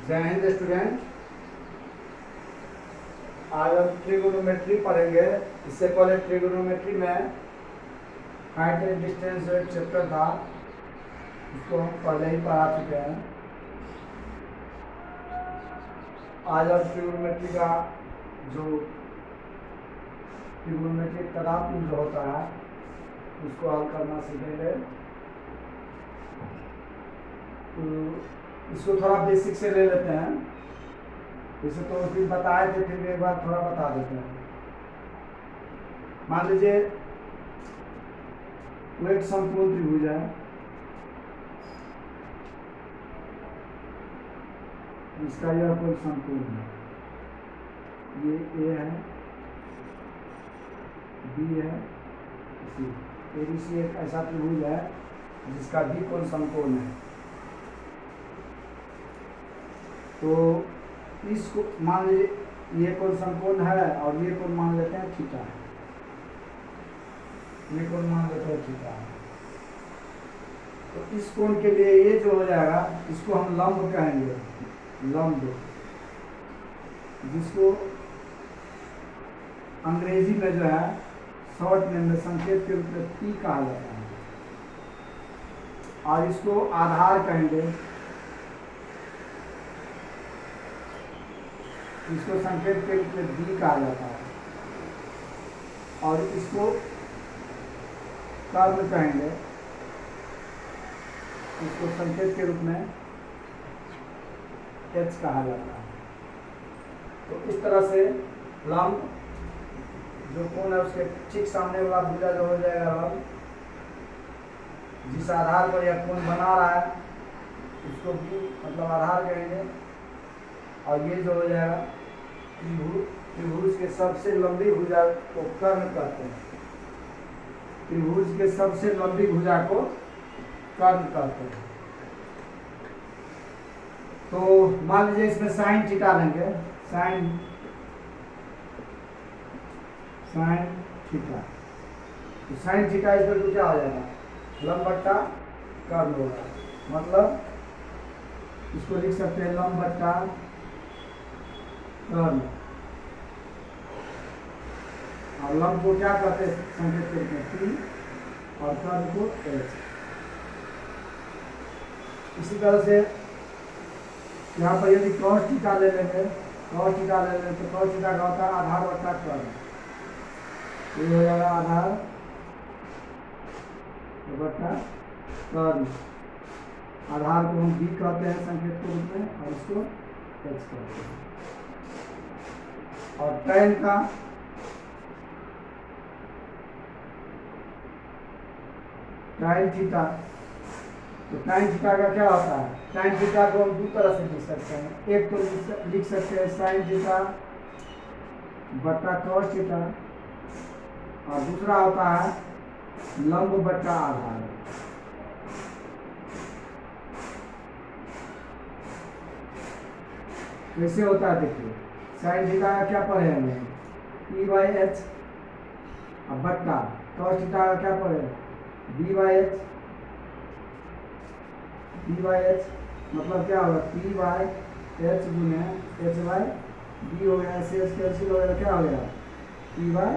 जय हिंद स्टूडेंट। आज हम ट्रिगोनोमेट्री पढ़ेंगे। इससे पहले ट्रिगोनोमेट्री में हाइट एंड डिस्टेंस एक चैप्टर था, उसको हम पहले ही पढ़ा चुके हैं। आज हम ट्रिगोनोमेट्री का जो ट्रिगोनोमेट्री तदापूर्ण जो होता है उसको हल करना सीखेंगे। तो इसको थोड़ा बेसिक से ले लेते हैं। वैसे तो उस दिन बताए थे, फिर भी एक बार थोड़ा बता देते हैं। मान लीजिए वो एक समकोण त्रिभुज है, इसका यह कोई समकोण है, ये ए है, बी है, सी। एबीसी एक ऐसा त्रिभुज है जिसका बी कोण समकोण है। तो इसको मान लीजिए ये कोण समकोण है और ये कोण मान लेते हैं थीटा है, ये कोण मान लेते हैं थीटा है। तो इस कोण के लिए ये जो हो जाएगा इसको हम लंब कहेंगे, लंब, जिसको अंग्रेजी में जो है शॉर्ट नेम में संकेत के रूप में पी कहा जाता है, और इसको आधार कहेंगे, इसको संकेत के रूप में बी कहा जाता है, और इसको कर्व कहेंगे, इसको संकेत के रूप में एच कहा जाता है। तो इस तरह से लंब जो कोण है उसके ठीक सामने वाला भुजा जो हो जाएगा लंब, जिस आधार पर यह कोण बना रहा है उसको भी मतलब आधार कहेंगे, और ये जो हो जाएगा त्रिभुज के सबसे लंबी भुजा को कर्ण कहते हैं। त्रिभुज के सबसे लंबी भुजा को कर्ण कहते हैं। तो मान लीजिए इसमें साइन थीटा लेंगे, साइन थीटा। तो साइन थीटा इस पर क्या हो जाएगा, लंब बट्टा कर्ण होगा। मतलब इसको लिख सकते हैं लंब बट्टा कर्ण, और लंब को क्या कहते हैं संकेत के रूप में पी, और कर्ण को एच। इसी तरह से यहाँ पर यदि cos थीटा ले लेंगे, cos थीटा ले लेंगे तो cos थीटा का होता है आधार बट्टा कर्ण, ये हो जाएगा आधार बट्टा कर्ण। आधार को हम बी कहते हैं संकेत के रूप में, और इसको एच कहते हैं। और tan का tan थीटा, तो tan थीटा का क्या होता है, tan थीटा को हम दो तरह से लिख सकते हैं। एक तो लिख सकते हैं sin थीटा बट्टा cos थीटा, और दूसरा होता है लंब बट्टा आधार। कैसे होता है देखिए, साइन थीटा का क्या पढ़े हमें ई बाई एच, और बट्टा cos थीटा का क्या पढ़े B by H. B by H मतलब क्या होगा, पी बाई एच गुने एच बाई बी हो गया, ऐसे एच कैंसिल हो गया, क्या हो गया पी बाई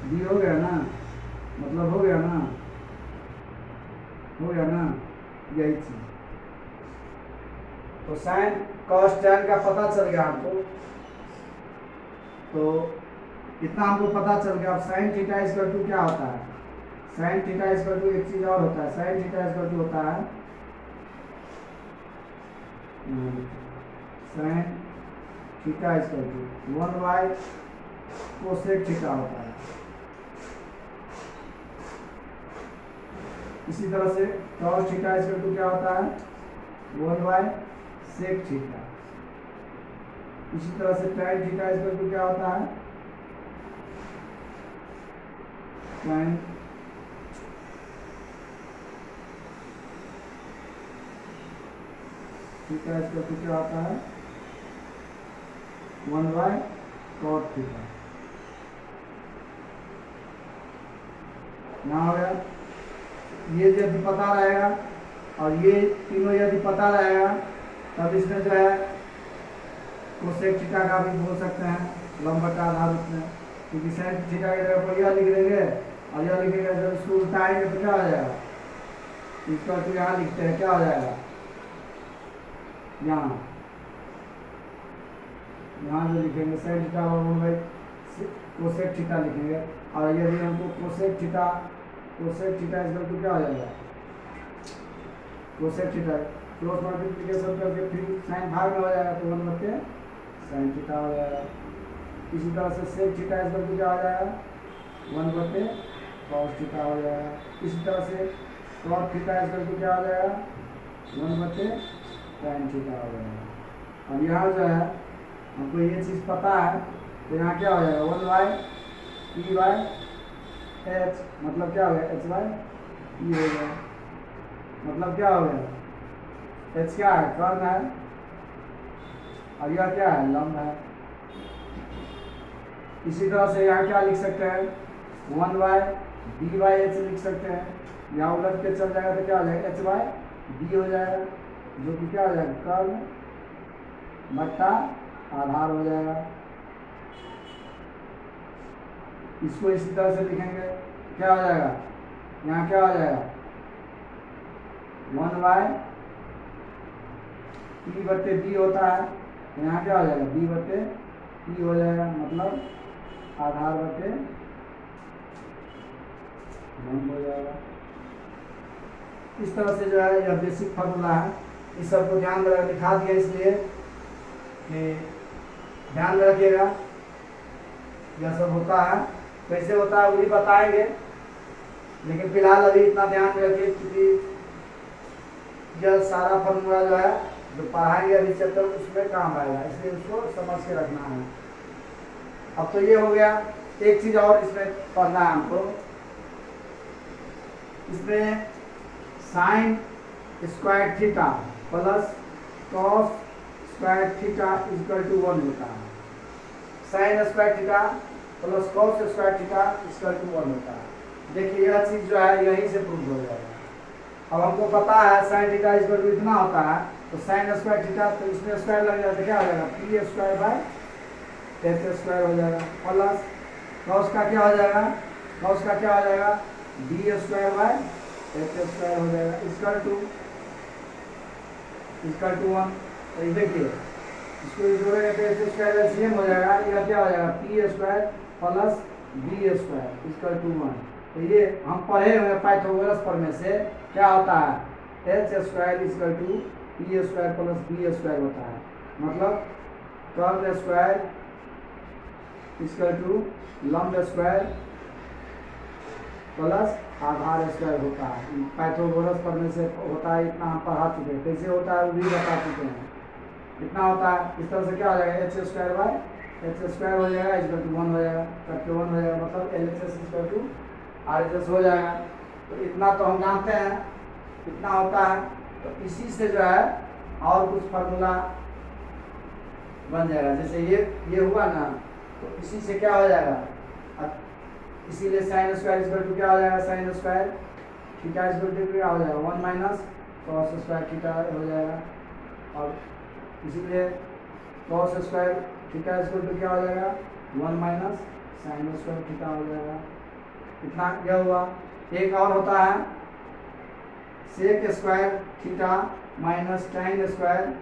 बी हो गया ना, मतलब हो गया ना, हो गया ना, यही चीज। तो साइन कॉस टैन का पता चल गया हमको, तो इतना हमको पता चल गया। अब साइन थीटा इक्वल टू क्या होता है, साइन थीटा इक्वल टू एक चीज और होता है, साइन थीटा इक्वल टू होता है sine theta equal to 1 by cosec theta होता है। इसी तरह से cos थीटा इक्वल टू क्या होता है 1 बाई सेक थीटा। इसी तरह से tan थीटा इक्वल टू क्या होता है tan थीटा इक्वल टू क्या होता है 1 बाई cot थीटा। यहाँ हो गया, ये यदि पता रहेगा और ये तीनों यदि पता रहेगा अब इसमें जो है कोसेक थीटा का भी बोल सकते हैं, लंब का आधार उसमें, क्योंकि साइन थीटा की जगह पर यह लिख देंगे और यह लिखेंगे, जब इसको उल्टाएंगे तो क्या हो जाएगा, इसका तो यहाँ लिखते हैं, क्या हो जाएगा, यहाँ जो लिखेंगे साइन थीटा और कोसेक थीटा लिखेंगे। और यदि हमको कोसेक थीटा इसका तो क्या हो जाएगा, कोसेक थीटा क्रॉस मल्टीप्लिकेशन करके फिर साइन भाग में हो जाएगा तो 1 साइन थीटा हो जाएगा। इसी तरह से सेक थीटा इसका तो क्या हो जाएगा, 1 कॉस थीटा हो जाएगा। इसी तरह से कॉट थीटा इसका तो क्या हो जाएगा, 1 साइन थीटा हो जाएगा। अब यहाँ जो है हमको ये चीज़ पता है तो यहाँ क्या हो जाएगा, 1 ई बाई एच, मतलब क्या हो गया, एच बाई ई हो गया, मतलब क्या हो गया, एच क्या है, कर्ण है, और यह क्या है, लंब है। इसी तरह से यहाँ क्या लिख सकते हैं, 1 बी बाई एच लिख सकते हैं, यहाँ उलट के चल जाएगा तो क्या हो जाएगा, एच बाई बी हो जाएगा, जो कि क्या हो जाएगा, कर्ण बट्टा आधार हो जाएगा। इसको इसी तरह से लिखेंगे, क्या हो जाएगा, यहाँ क्या हो जाएगा, 1 ई बट्टे बी होता है, यहाँ क्या हो जाएगा, बी बट्टे ई हो जाएगा, मतलब आधार बट्टे लंब हो जाएगा। इस तरह से जो है यह बेसिक फार्मूला है, इस सब को ध्यान में लिखा दिया इसलिए कि ध्यान में रखिएगा। यह सब होता है, कैसे होता है वो भी बताएंगे, लेकिन फिलहाल अभी इतना ध्यान में रखिए क्योंकि यह सारा फार्मूला जो है जो पढ़ाएंगे अभी चैप्टर उसमें काम आएगा, इसलिए उसको समझ के रखना है। अब तो ये हो गया, एक चीज़ और इसमें पढ़ना है हमको, इसमें sine square theta plus cos square theta equal to 1 होता है। Sine square theta plus cos square theta equal to 1 होता है। देखिए यह चीज़ जो है यहीं से प्रूव हो जाएगा। अब हमको पता है साइन थीटा इक्वल टू इतना होता है, तो साइन स्क्वायर थीटा तो इसमें स्क्वायर लग जाता है, क्या हो जाएगा, P square by H square हो जाएगा, प्लस कॉस का क्या हो जाएगा, कॉस का क्या हो जाएगा, B square by H square हो जाएगा, इक्वल टू 1। तो ये देखिए इसको जोड़ेंगे तो एच स्क्वायर एलसीएम हो जाएगा, यह क्या हो जाएगा, P square plus B square equal to 1। तो ये हम पढ़े हुए पाइथागोरस प्रमेय से क्या होता है, H square equal to P square plus B square होता है, मतलब कर्ण स्क्वायर इक्वल टू लंब स्क्वायर प्लस आधार स्क्वायर होता है। पाइथागोरस प्रमेय से होता है, इतना हम पढ़ा चुके हैं, कैसे होता है वो भी बता चुके हैं। इतना होता है, इस तरह से क्या हो जाएगा, H square by H square हो जाएगा इक्वल टू 1 हो जाएगा, करके 1 हो जाएगा, मतलब L H S equal to R H S हो जाएगा। तो इतना तो हम जानते हैं, इतना होता है। तो इसी से जो है और कुछ फार्मूला बन जाएगा, जैसे ये हुआ ना, तो इसी से क्या हो जाएगा, इसीलिए साइन स्क्वायर इक्वल टू क्या हो जाएगा, sine square theta equal to क्या हो जाएगा, 1 माइनस कॉस स्क्वायर थीटा हो जाएगा, और इसीलिए cos square theta equal to क्या हो जाएगा, 1 माइनस साइन स्क्वायर थीटा हो जाएगा। इतना क्या हुआ। एक और होता है sec square theta minus tan square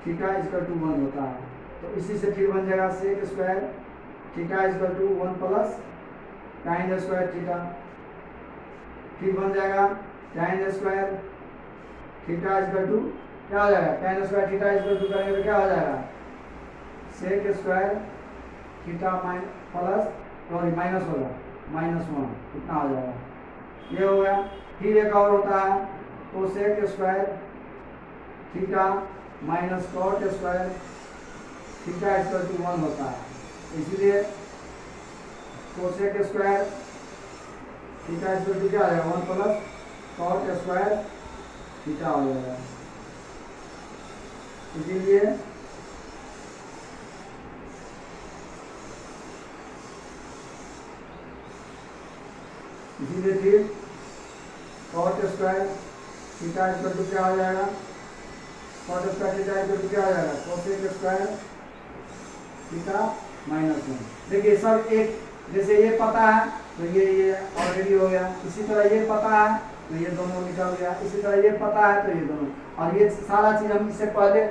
theta equal to 1 होता है। तो इसी से फिर बन जाएगा sec square theta equal to 1 plus tan square theta, फिर बन जाएगा टाइन स्क्वायर थीटा इक्वल टू क्या हो जाएगा, टाइन स्क्वायर थीटा इक्वल टू करेंगे तो क्या हो जाएगा, sec square theta plus sorry minus होगा -1, इतना हो जाएगा, ये हो गया। फिर एक और होता है cosec square theta minus cot square theta equal to 1 होता है। इसलिए cosec square theta equal to क्या आ जाएगा, 1 प्लस कॉट स्क्वायर थीटा हो जाएगा। इसीलिए फिर cot square theta equal to क्या हो जाएगा, cot square theta equal to क्या आ जाएगा, कोसेक स्क्वायर थीटा माइनस 1। देखिए सब एक, जैसे ये पता है तो ये ऑलरेडी हो गया, इसी तरह ये पता है तो ये दोनों निकल गया, इसी तरह ये पता है तो ये दोनों, और ये सारा चीज़ हम इससे पहले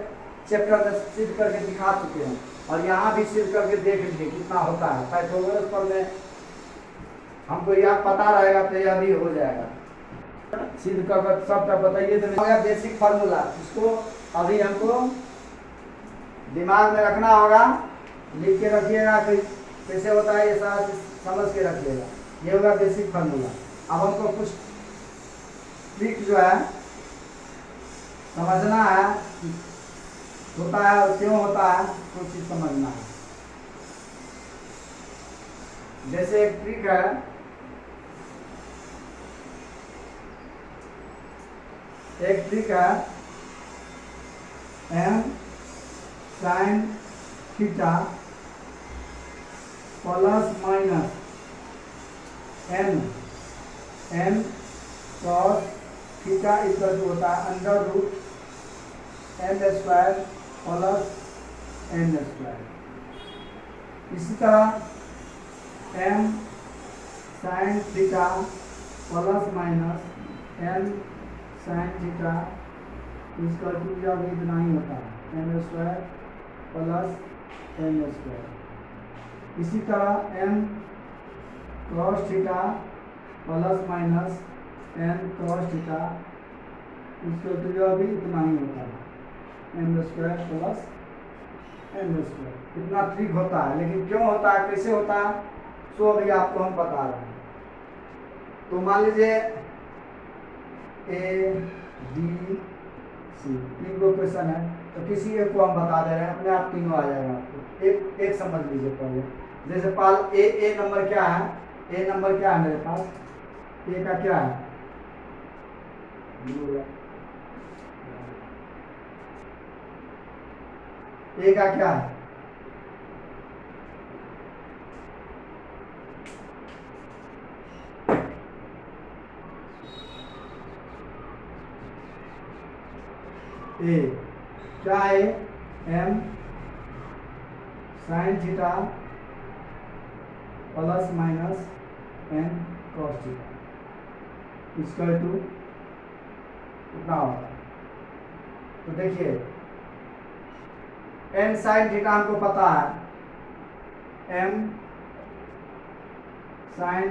चैप्टर में सिद्ध करके दिखा चुके हैं, और यहाँ भी सिद्ध करके देख लीजिए कितना होता है। पाइथागोरस पर में हमको यह पता रहेगा तो यह भी हो जाएगा, सिद्ध कर सबका बताइए। तो हो गया बेसिक फार्मूला, इसको अभी हमको दिमाग में रखना होगा, लिख के रखिएगा कि कैसे होता है, ये सारा समझ के रखिएगा। ये होगा बेसिक फार्मूला। अब हमको कुछ ट्रिक जो है समझना है, होता है और क्यों होता है, कुछ चीज समझना है। जैसे एक ट्रिक है, एक ट्रिक है m sin theta plus minus n cos theta equal to होता है under root m square plus n square. इसी तरह m sin theta plus minus n sin theta equal to या भी इतना ही होता है m square plus n square. इसी तरह m cos theta plus minus n cos theta इसको तो यह भी इतना ही होता है m square plus n square. इतना ट्रिक होता है, लेकिन क्यों होता है, कैसे होता है, सो अभी आपको हम बता रहे हैं। तो मान लीजिए ए बी सी तीन को क्वेश्चन है, तो किसी एक को हम बता दे रहे हैं, अपने आप तीनों आ जाएगा आपको। एक एक समझ लीजिए पहले, जैसे पाल ए नंबर क्या है, ए नंबर क्या है मेरे पास, ए का क्या है, ए का क्या है, ए क्या है, m sin theta plus minus n cos theta equal to कितना होगा। तो देखिए n sin थीटा हमको पता है, m sin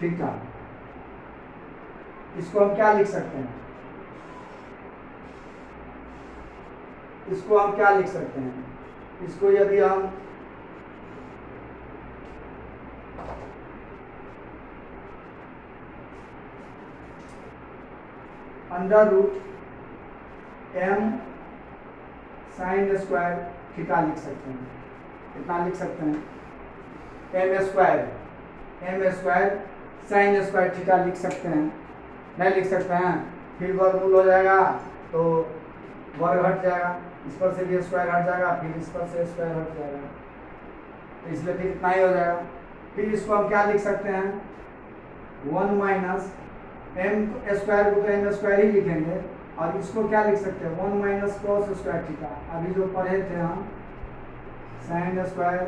थीटा, इसको हम क्या लिख सकते हैं, इसको हम क्या लिख सकते हैं, इसको यदि हम under root m sine square theta लिख सकते हैं। कितना लिख सकते हैं, m square sine square theta लिख सकते हैं, नहीं लिख सकते हैं, फिर वर्गमूल हो जाएगा तो वर्ग हट जाएगा, इस पर से भी स्क्वायर हट जाएगा, फिर इस पर से स्क्वायर हट जाएगा, तो इसलिए फिर इतना ही हो जाएगा। फिर इसको हम क्या लिख सकते हैं, 1 माइनस m स्क्वायर को तो m स्क्वायर ही लिखेंगे, और इसको क्या लिख सकते हैं, 1 माइनस कॉस स्क्वायर थीटा। अभी जो पढ़े थे हम sine square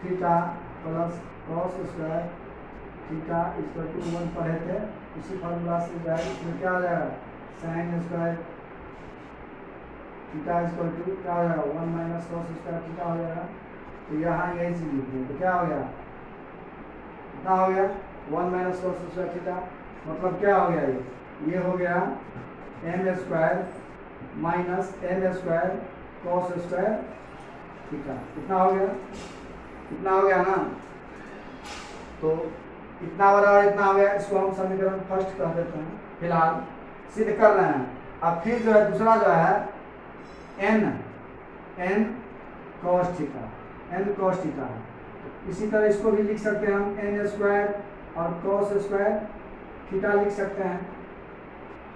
theta plus cos square theta equal to 1 पढ़े थे, उसी फॉर्मूला से जाए, इसमें क्या हो जाएगा, sine square theta equal to क्या हो जाएगा, 1 माइनस कॉस स्क्वायर थीटा हो जाएगा। तो यहाँ यही चीज लिखिए, तो क्या हो गया, कितना हो गया, 1 माइनस कॉस स्क्वायर थीटा, मतलब क्या हो गया, ये हो गया m square minus n square cos square theta. कितना हो गया, इतना हो गया ना, तो इतना बराबर इतना हो गया। इसको हम समीकरण फर्स्ट कह देते हैं, फिलहाल सिद्ध कर रहे हैं। अब फिर जो है दूसरा जो है n cos theta, n cos theta, इसी तरह इसको भी लिख सकते हैं हम, n स्क्वायर और cos स्क्वायर थीटा लिख सकते हैं,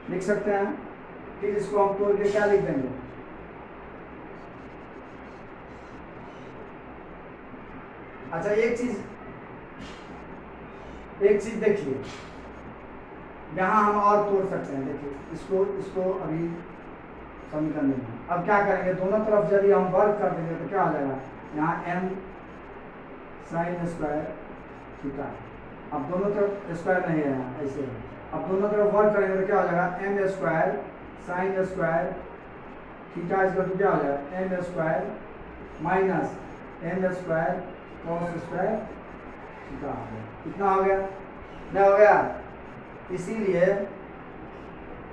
लिख सकते हैं। फिर इसको हम तोड़ के क्या लिख देंगे, अच्छा एक चीज देखिए, यहाँ हम और तोड़ सकते हैं। देखिए इसको अभी समीकरण में। अब क्या करेंगे, दोनों तरफ यदि हम वर्ग कर देंगे तो क्या हो जाएगा, यहाँ m साइन स्क्वायर थीटा, अब दोनों तरफ स्क्वायर नहीं है यहाँ, ऐसे है। अब दोनों तरफ वर्ग करेंगे तो क्या हो जाएगा, m square sine square theta equal to क्या हो जाएगा, m square minus m square cos square theta हो गया। कितना हो गया, नहीं हो गया।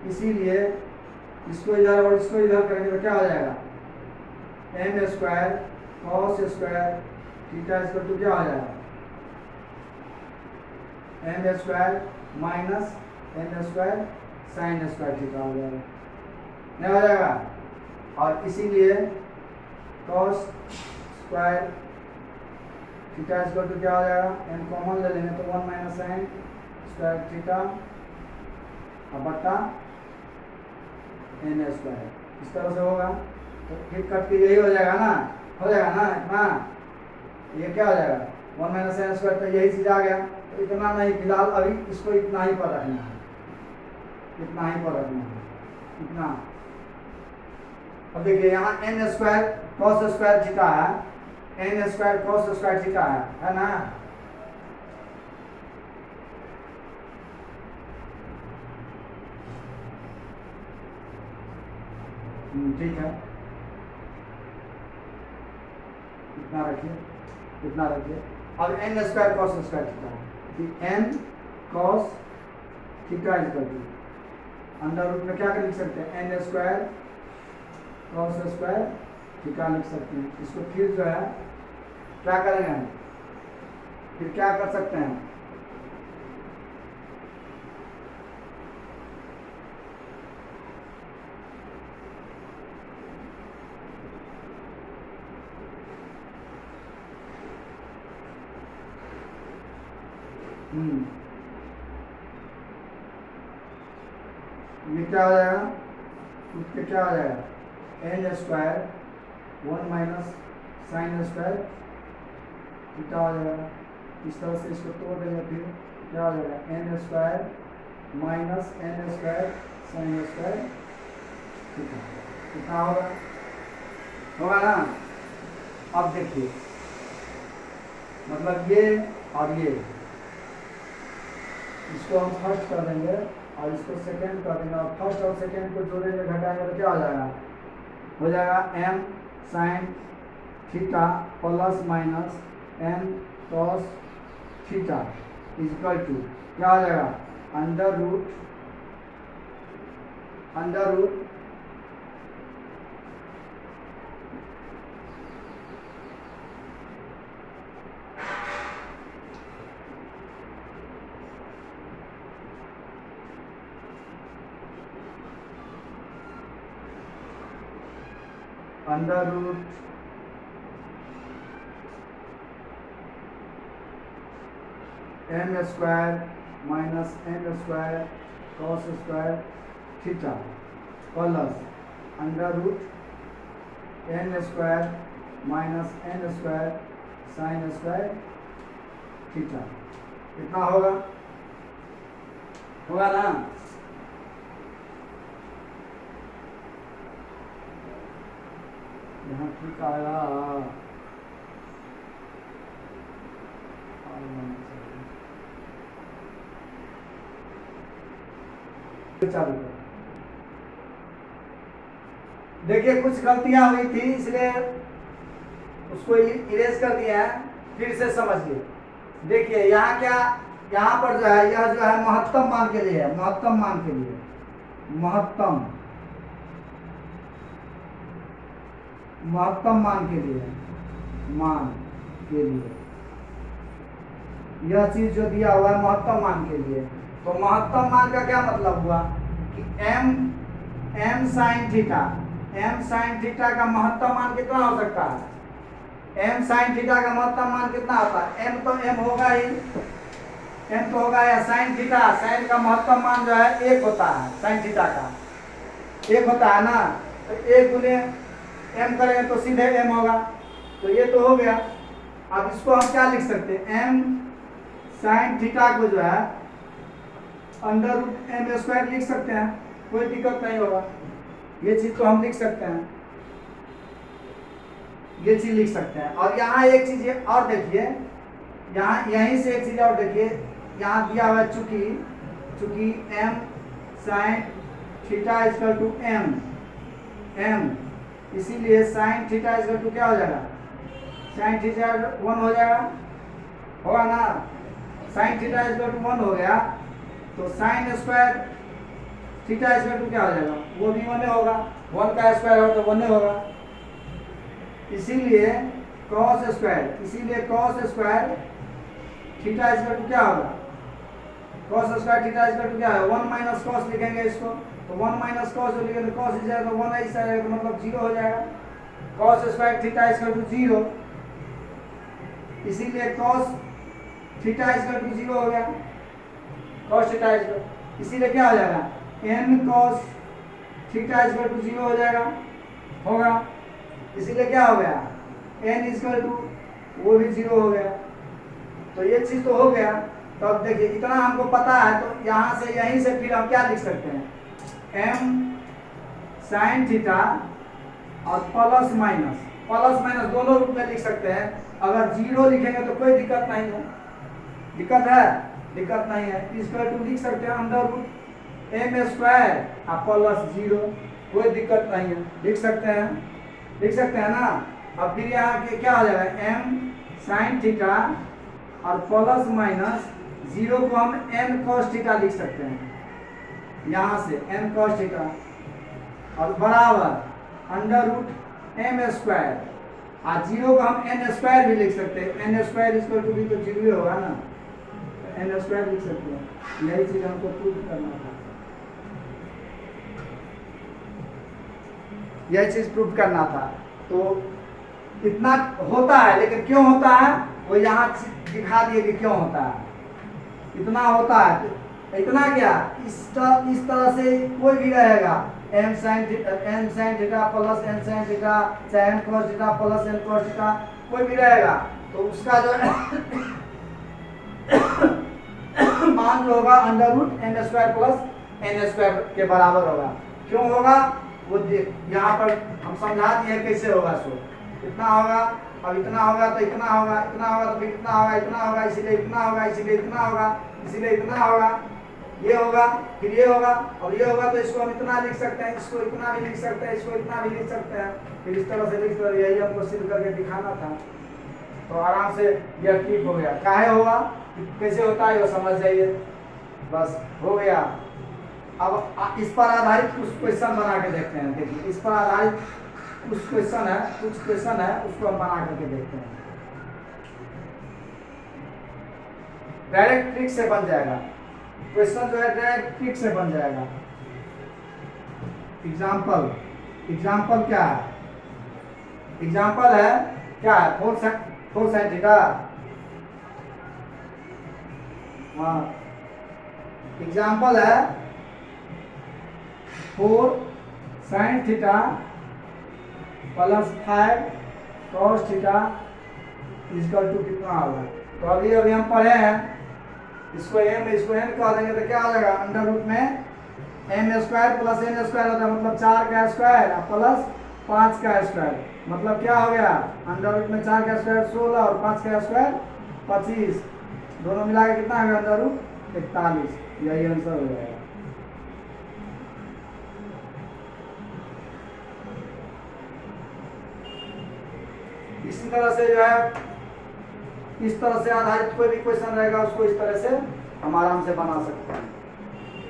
इसीलिए इसको इधर और इसको इधर करेंगे तो क्या हो जाएगा, m square cos square theta equal to क्या हो जाएगा, m square minus m square sine square theta हो जाएगा, नहीं हो जाएगा। और इसीलिए cos square theta equal to क्या हो जाएगा, m कॉमन ले लेंगे तो 1 माइनस साइन स्क्वायर थीटा अब बट्टा n स्क्वायर, इस तरह से होगा। तो एक कट के यही हो जाएगा ना, हो जाएगा ना इतना, ये क्या हो जाएगा 1 माइनस साइन स्क्वायर, तो यही चीज आ गया। तो इतना नहीं, फिलहाल अभी इसको इतना ही पर रखना है, इतना ही पर रखना है, इतना। अब देखिए यहाँ n square cos square theta है, n square cos square theta है ना। ठीक है, इतना रखिए, इतना रखिए। अब n square cos square theta है, n cos theta equal to under root में क्या कर लिख सकते हैं, n square cos square theta लिख सकते हैं। इसको फिर जो है क्या करेंगे, फिर क्या कर सकते हैं, ये क्या हो जाएगा, उसके क्या हो जाएगा, n square 1 minus sign square theta हो जाएगा। इस तरह से इसको तोड़ देंगे, फिर क्या हो जाएगा, n square minus n square sine square theta, कितना होगा, होगा ना। अब देखिए, मतलब ये और ये, इसको हम फर्स्ट कर देंगे और इसको सेकेंड कर देंगे, और फर्स्ट और सेकेंड को जोड़ेंगे घटाएंगे तो क्या हो जाएगा, हो जाएगा m sine theta plus minus n cos theta equal to क्या हो जाएगा, under root under root m square minus n square cos square theta plus under root n square minus n square sine square theta, कितना होगा, होगा ना। यहाँ ठीक आया, चालू कर। देखिए कुछ गलतियां हुई थी इसलिए उसको इरेज कर दिया है, फिर से समझिए। देखिए यहाँ क्या, यहाँ पर जो है यह जो है महत्तम मान के लिए है, महत्तम मान के लिए, महत्तम मान के लिए, मान के लिए यह चीज जो दिया हुआ है महत्तम मान के लिए। तो महत्तम मान का क्या मतलब हुआ कि m साइन थीटा का महत्तम मान कितना हो सकता है, m साइन थीटा का महत्तम मान कितना होता है, m तो m होगा ही, m तो होगा या साइन थीटा, साइन का महत्तम मान जो है 1 होता है, साइन थीटा का 1 होता है ना। तो 1 गुने m करेंगे तो सीधे m होगा, तो ये तो हो गया। अब इसको हम क्या लिख सकते हैं, m साइन थीटा को जो है अंडर रूट m स्क्वायर लिख सकते हैं, कोई दिक्कत नहीं होगा। ये चीज तो हम लिख सकते हैं, ये चीज लिख सकते हैं। और यहाँ एक चीज और देखिए, यहाँ यहीं से एक चीज और देखिए, यहाँ दिया हुआ है चूंकि m sin theta equal to m, इसीलिए sin थीटा इक्वल टू क्या हो जाएगा, sin थीटा 1 हो जाएगा, होगा ना। sin थीटा इक्वल टू 1 हो गया तो sin square theta equal to क्या हो जाएगा, वो भी 1 होगा, 1 का स्क्वायर हो तो 1 होगा। इसीलिए cos square theta equal to क्या होगा, cos square theta equal to क्या है, 1 माइनस कॉस लिखेंगे इसको, तो 1 माइनस कॉस लिखेंगे तो कॉस इस जाएगा, 1 इस जाएगा, तो मतलब 0 हो जाएगा। cos square theta equal to 0, इसीलिए cos थीटा इक्वल टू 0 हो गया, cos थीटा इक्वल, इसीलिए क्या हो जाएगा, n cos theta equal to 0 हो जाएगा, होगा। इसीलिए क्या हो गया, n इक्वल टू वो भी 0 हो गया। तो ये चीज तो हो गया। तो अब देखिए इतना हमको पता है, तो यहाँ से यहीं से फिर हम क्या लिख सकते हैं, m sin थीटा और प्लस माइनस दोनों रूप में लिख सकते हैं। अगर 0 लिखेंगे तो कोई दिक्कत नहीं है, दिक्कत नहीं है, इक्वल टू लिख सकते हैं अंडर रूट m स्क्वायर और प्लस 0, कोई दिक्कत नहीं है, लिख सकते हैं ना। अब फिर यहाँ के क्या हो जाएगा, m sin थीटा और प्लस माइनस 0 को हम n cos थीटा लिख सकते हैं, यहाँ से n cos थीटा और बराबर अंडर रूट m स्क्वायर, और 0 को हम n स्क्वायर भी लिख सकते हैं, n स्क्वायर इक्वल टू भी तो 0 होगा ना, n स्क्वायर लिख सकते हैं। यही चीज हमको प्रूव करना था, यही चीज प्रूव करना था। तो इतना होता है, लेकिन क्यों होता है वो यहाँ दिखा दिए कि क्यों होता है, इतना होता है। तो इतना क्या, इस तरह से कोई भी रहेगा, m sin theta plus n sin theta, चाहे n cos theta plus n cos theta, कोई भी रहेगा, तो उसका जो मान जो होगा under root n square plus n square के बराबर होगा। क्यों होगा वो यहाँ पर हम समझा दिए कैसे होगा। सो इतना होगा, अब इतना होगा तो इतना होगा, इतना होगा तो फिर इतना होगा, इतना होगा इसीलिए इतना होगा, इसीलिए इतना होगा, इसीलिए इतना होगा, ये होगा, फिर ये होगा, और ये होगा तो इसको हम इतना लिख सकते हैं, इसको इतना भी लिख सकते हैं, इसको इतना भी लिख सकते हैं, फिर इस तरह से लिख सकते हैं। यही हमको सिद्ध करके दिखाना था, तो आराम से यह ठीक हो गया। काहे होगा, कैसे होता है वो समझ जाइए, बस हो गया। अब इस पर आधारित कुछ क्वेश्चन बना के देखते हैं। देखिए इस पर आधारित कुछ क्वेश्चन है, उसको हम बना करके देखते हैं। डायरेक्ट ट्रिक से बन जाएगा क्वेश्चन, जो है डायरेक्ट ट्रिक से बन जाएगा। एग्जाम्पल क्या है, एग्जाम्पल है क्या है, 4 sin थीटा। हाँ, एग्जाम्पल है 4 sin theta plus 5 cos theta equal to कितना होगा। तो अभी हम पढ़े हैं, इसको n कह देंगे तो क्या हो जाएगा, अंडर रूट में m square plus n square होता है, मतलब 4 का स्क्वायर प्लस 5 का स्क्वायर, मतलब क्या हो गया, अंडर रूट में 4 का स्क्वायर 16 और 5 का स्क्वायर 25, दोनों मिला के कितना होगा, अंडर रूट 41। यही आंसर हो जाएगा। इसी तरह से जो है, इस तरह से आधारित कोई भी क्वेश्चन रहेगा उसको इस तरह से हम आराम से बना सकते हैं।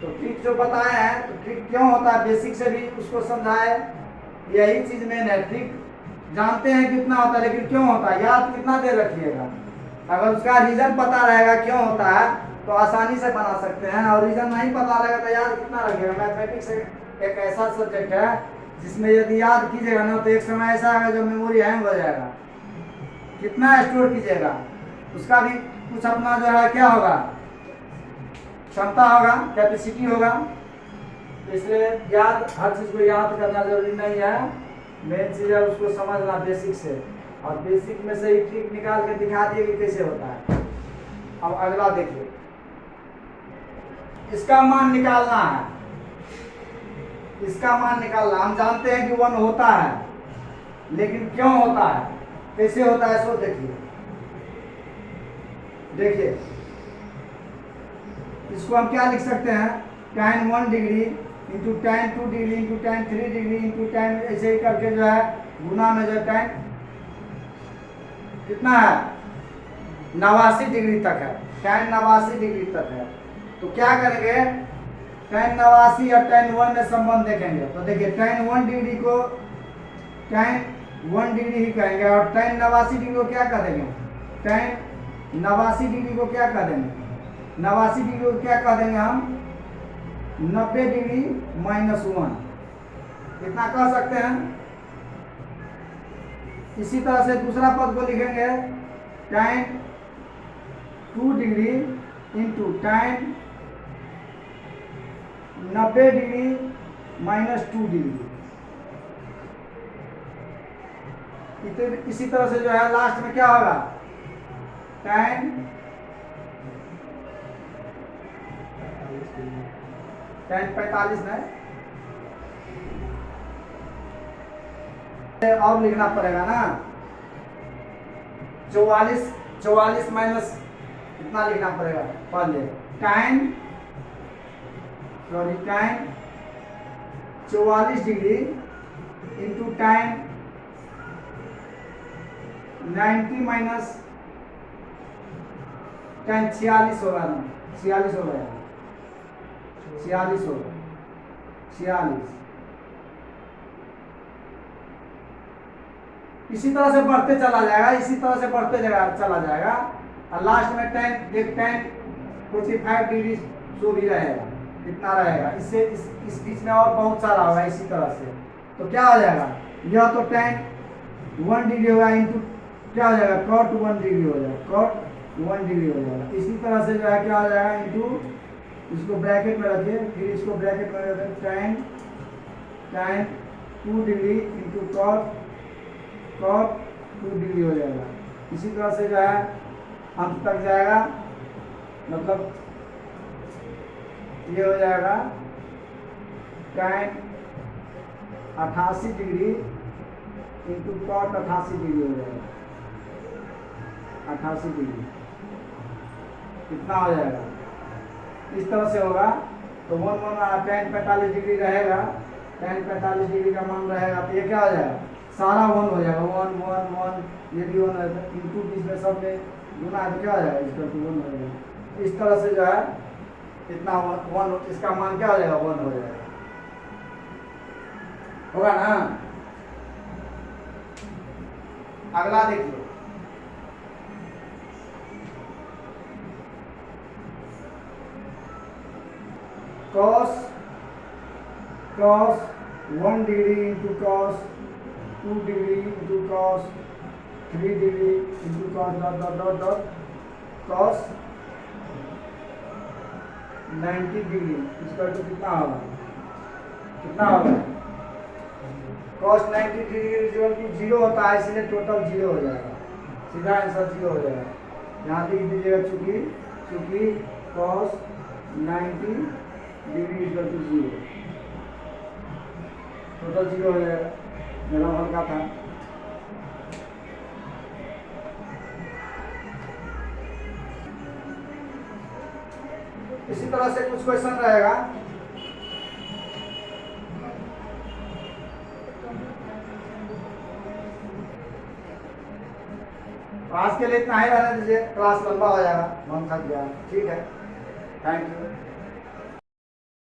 तो ट्रिक जो बताए हैं, तो ट्रिक क्यों होता है, बेसिक से भी उसको समझाए, यही चीज मेन है। ट्रिक जानते हैं कितना होता है, लेकिन क्यों होता है याद कितना देर रखिएगा। अगर उसका रीजन पता रहेगा क्यों होता है तो आसानी से बना सकते हैं, और रीजन नहीं पता रहेगा तो याद कितना रखिएगा। मैथमेटिक्स एक ऐसा सब्जेक्ट है जिसमें यदि याद कीजिएगा ना तो एक समय ऐसा आएगा जो मेमोरी हैंग हो जाएगा। कितना स्टोर कीजिएगा, उसका भी कुछ अपना जो है क्या होगा, क्षमता होगा, कैपेसिटी होगा। तो इसलिए याद, हर चीज को याद करना जरूरी नहीं है, मेन चीज है उसको समझना बेसिक से, और बेसिक में से ही ट्रिक निकाल के दिखा दिए कि कैसे होता है। अब अगला देखिए, इसका मान निकालना है, इसका मान निकालना। हम जानते हैं कि 1 होता है, लेकिन क्यों होता है, कैसे होता है, सो देखिए। देखिए इसको हम क्या लिख सकते हैं, tan 1 degree into tan 2 degree into tan 3 degree into tan, ऐसे ही करके जो है गुना में जो है tan कितना है 89 डिग्री तक है, tan 89 डिग्री तक है। तो क्या करेंगे, tan 89 और tan 1 में संबंध देखेंगे। तो देखिए tan 1 डिग्री को tan 1 डिग्री ही कहेंगे और tan 89 डिग्री को क्या कह देंगे, tan 89 डिग्री को क्या कह देंगे, 89 डिग्री को क्या कह देंगे हम 90 डिग्री माइनस 1, इतना कह सकते हैं। इसी तरह से दूसरा पद को लिखेंगे tan 2 degree into tan 90 degree minus 2 degree. इसी तरह से जो है लास्ट में क्या होगा, tan 45 में और लिखना पड़ेगा ना, 44 माइनस इतना लिखना पड़ेगा पहले, tan 44 degree into tan 90 minus tan 46 होगा ना, 46 हो गया, 46 होगा, 46। इसी तरह से बढ़ते चला जाएगा, इसी तरह से बढ़ते चला जाएगा और लास्ट में tan 45 डिग्री जो भी रहेगा इतना रहेगा। इससे इस बीच में और बहुत सारा होगा इसी तरह से। तो क्या हो जाएगा, यह तो tan 1 डिग्री होगा इंटू क्या हो जाएगा cot 1 डिग्री हो जाएगा, cot 1 डिग्री हो जाएगा। इसी तरह से जो है क्या हो जाएगा इंटू, इसको ब्रैकेट में रखिए, फिर इसको ब्रैकेट में रखिए, tan 2 degree into cot 2 degree हो जाएगा। इसी तरह से जो है अंत तक जाएगा, मतलब ये हो जाएगा tan 88 degree into cot 88 degree हो जाएगा, 88 डिग्री कितना हो जाएगा, इस तरह से होगा। तो 1 tan 45 डिग्री रहेगा, tan 45 डिग्री का मान रहेगा, तो ये क्या हो जाएगा, सारा 1 हो जाएगा, 1 ये भी 1 है, इंटू बीच में सब में गुना है तो क्या हो जाएगा, इसका 1 हो जाएगा। इस तरह से जो है इतना 1 इसका मान क्या हो जाएगा, 1 हो जाएगा, होगा ना। अगला देखिए, cos 1 degree into cos 2 degree into cos 3 degree into cos dot cos 90 degree, इसका तो कितना होगा, cos 90 डिग्री 0 होता है, इसलिए टोटल 0 हो जाएगा, सीधा आंसर 0 हो जाएगा। यहाँ लिख दीजिएगा चूंकि cos 90 degree equal to 0, total 0 हो जाएगा। मेरा हल्का था। इसी तरह से कुछ क्वेश्चन रहेगा। आज के लिए इतना ही रहने दीजिए, क्लास लंबा हो जाएगा, मन थक गया। ठीक है, थैंक यू।